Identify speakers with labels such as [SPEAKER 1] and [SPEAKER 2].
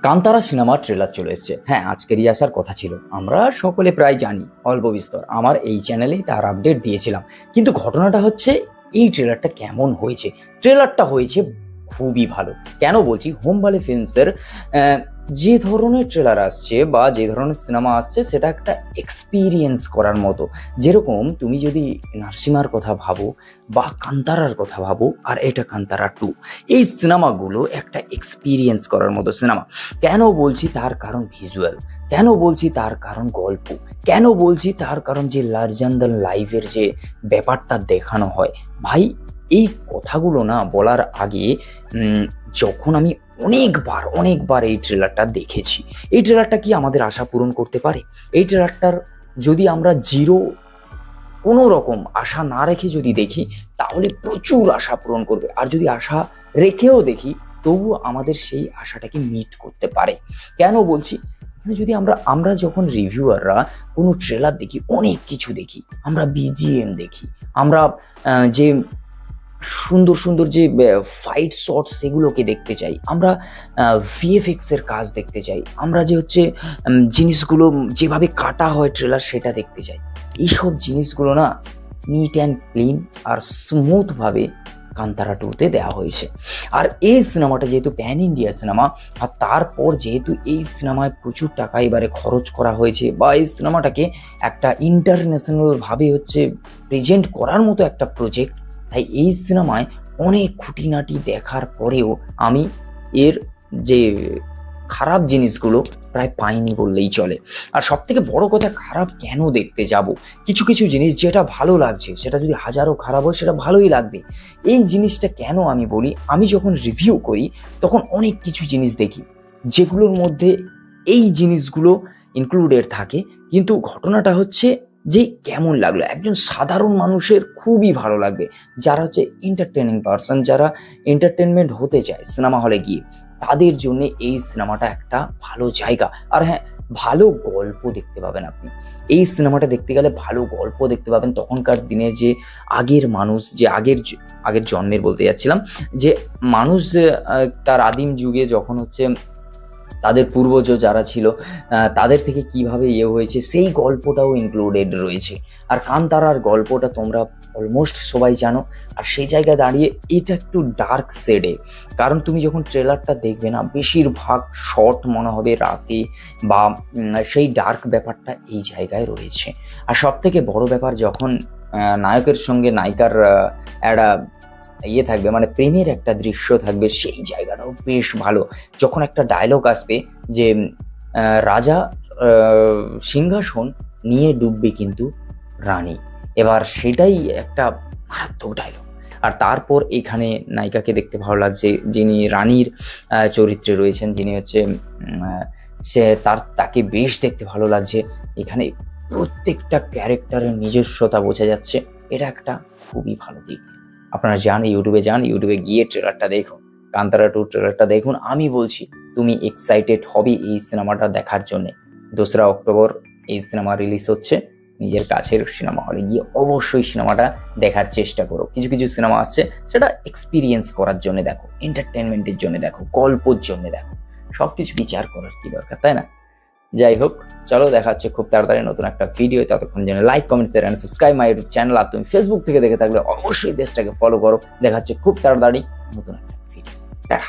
[SPEAKER 1] কান্তারা সিনেমার ট্রেলার চলে এসেছে। হ্যাঁ, আজকেরই আসার কথা ছিল, আমরা সকলে প্রায় জানি অল্প বিস্তর, আমার এই চ্যানেলেই তার আপডেট দিয়েছিলাম। কিন্তু ঘটনাটা হচ্ছে এই ট্রেলারটা কেমন হয়েছে। ট্রেলারটা হয়েছে খুবই ভালো। কেন বলছি, হোমবালে ফিল্মসের যে ধরনের ট্রেলার আসছে বা যে ধরনের সিনেমা আসছে সেটা একটা এক্সপিরিয়েন্স করার মতো। যেরকম তুমি যদি নারসিমার কথা ভাবো বা কান্তারার কথা ভাবো, আর এটা কান্তারা 2, এই সিনেমাগুলো একটা এক্সপিরিয়েন্স করার মতো সিনেমা। কেন বলছি তার কারণ ভিজুয়াল, কেন বলছি তার কারণ গল্প, কেন বলছি তার কারণ যে লার্জার দ্যান লাইফের যে ব্যাপারটা দেখানো হয়। ভাই, এই কথাগুলো না বলার আগে যখন আমি অনেকবার এই ট্রেলারটা দেখেছি, এই ট্রেলারটা কি আমাদের আশা পূরণ করতে পারে? এই ট্রেলারটার যদি আমরা কোনো রকম আশা না রেখে যদি দেখি, তাহলে প্রচুর আশা পূরণ করবে। আর যদি আশা রেখেও দেখি, তবু আমাদের সেই আশাটাকে মিট করতে পারে। কেন বলছি, যদি আমরা যখন রিভিউয়াররা কোনো ট্রেলার দেখি, অনেক কিছু দেখি, আমরা বিজিএম দেখি, আমরা যে সুন্দর সুন্দর যে ফাইট শট সেগুলোকে দেখতে চাই, আমরা ভিএফএক্স এর কাজ দেখতে চাই, আমরা যে হচ্ছে জিনিসগুলো যেভাবে কাটা হয় ট্রেলার সেটা দেখতে চাই। এইসব জিনিসগুলো না নিট অ্যান্ড ক্লিন আর স্মুথ ভাবে কান্তারা 2-তে দেওয়া হয়েছে। আর এই সিনেমাটা যেহেতু প্যান ইন্ডিয়া সিনেমা, আর তারপর যেহেতু এই সিনেমায় প্রচুর টাকা এবারে খরচ করা হয়েছে, বা এই সিনেমাটাকে একটা ইন্টারন্যাশনাল ভাবে হচ্ছে প্রেজেন্ট করার মতো একটা প্রজেক্ট, তাই এই সিনেমায় অনেক খুঁটিনাটি দেখার পরেও আমি এর যে খারাপ জিনিসগুলো প্রায় পাইনি বললেই চলে। আর সব থেকে বড় কথা, খারাপ কেন দেখতে যাব? কিছু কিছু জিনিস যেটা ভালো লাগছে, সেটা যদি হাজারো খারাপ হয় সেটা ভালোই লাগবে। এই জিনিসটা কেন আমি বলি, আমি যখন রিভিউ করি তখন অনেক কিছু জিনিস দেখি যেগুলোর মধ্যে এই জিনিসগুলো ইনক্লুডেড থাকে, কিন্তু ঘটনাটা হচ্ছে যে কেমন লাগলো একজন সাধারণ মানুষের খুবই ভালো লাগবে, যারা হচ্ছে এন্টারটেনিং পারসন, যারা এন্টারটেনমেন্ট হতে চায় সিনেমা হলে গিয়ে, তাদের জন্য এই সিনেমাটা একটা ভালো জায়গা। আর হ্যাঁ, ভালো গল্প দেখতে পাবেন আপনি এই সিনেমাটা দেখতে গেলে। ভালো গল্প দেখতে পাবেন। তখনকার দিনে যে আগের মানুষ, যে আগের জন্মের বলতে যাচ্ছিলাম, যে মানুষ তার আদিম যুগে যখন হচ্ছে তাদের পূর্বজ যারা ছিল তাদের থেকে কিভাবে হয়েছে, সেই গল্পটাও ইনক্লুডেড রয়েছে। আর কান্তারার গল্পটা তোমরা অলমোস্ট সবাই জানো। আর সেই জায়গায় দাঁড়িয়ে এটা একটু ডার্ক শেডে, কারণ তুমি যখন ট্রেলারটা দেখবে না, বেশিরভাগ শট মনে হবে রাতে, বা সেই ডার্ক ব্যাপারটা এই জায়গায় রয়েছে। আর সব থেকে বড় ব্যাপার, যখন নায়কের সঙ্গে নায়িকার একটা থাকবে, মানে প্রেমের একটা দৃশ্য থাকবে, সেই জায়গাটাও বেশ ভালো। যখন একটা ডায়লগ আসবে যে রাজা সিংহাসন নিয়ে ডুববে কিন্তু রানী, এবার সেটাই একটা মারাত্মক ডায়লগ। আর তারপর এখানে নায়িকাকে দেখতে ভালো লাগছে, যিনি রানীর চরিত্রে রয়েছেন, যিনি হচ্ছে তাকে বেশ দেখতে ভালো লাগছে। এখানে প্রত্যেকটা ক্যারেক্টারের নিজস্বতা বোঝা যাচ্ছে, এটা একটা খুবই ভালো দিক। আপনারা যান, ইউটিউবে গিয়ে ট্রেলারটা দেখুন, কান্তারা 2 ট্রেলারটা দেখুন। আমি বলছি তুমি এক্সাইটেড হবে এই সিনেমাটা দেখার জন্য। 2রা অক্টোবর এই সিনেমা রিলিজ হচ্ছে। নিজের কাছের সিনেমা হলে গিয়ে অবশ্যই সিনেমাটা দেখার চেষ্টা করো। কিছু কিছু সিনেমা আসছে সেটা এক্সপিরিয়েন্স করার জন্য দেখো, এন্টারটেনমেন্টের জন্য দেখো, গল্পের জন্য দেখো। সবকিছু বিচার করার কি দরকার, তাই না? যাই হোক, চলো দেখা হচ্ছে খুব তাড়াতাড়ি নতুন একটা ভিডিও। ততক্ষণ জন্য like, comment, share and subscribe my YouTube channel. আর তুমি ফেসবুক থেকে দেখে থাকলে অবশ্যই পেজটাকে ফলো করো। দেখা হচ্ছে খুব তাড়াতাড়ি নতুন একটা ভিডিও। টাটা।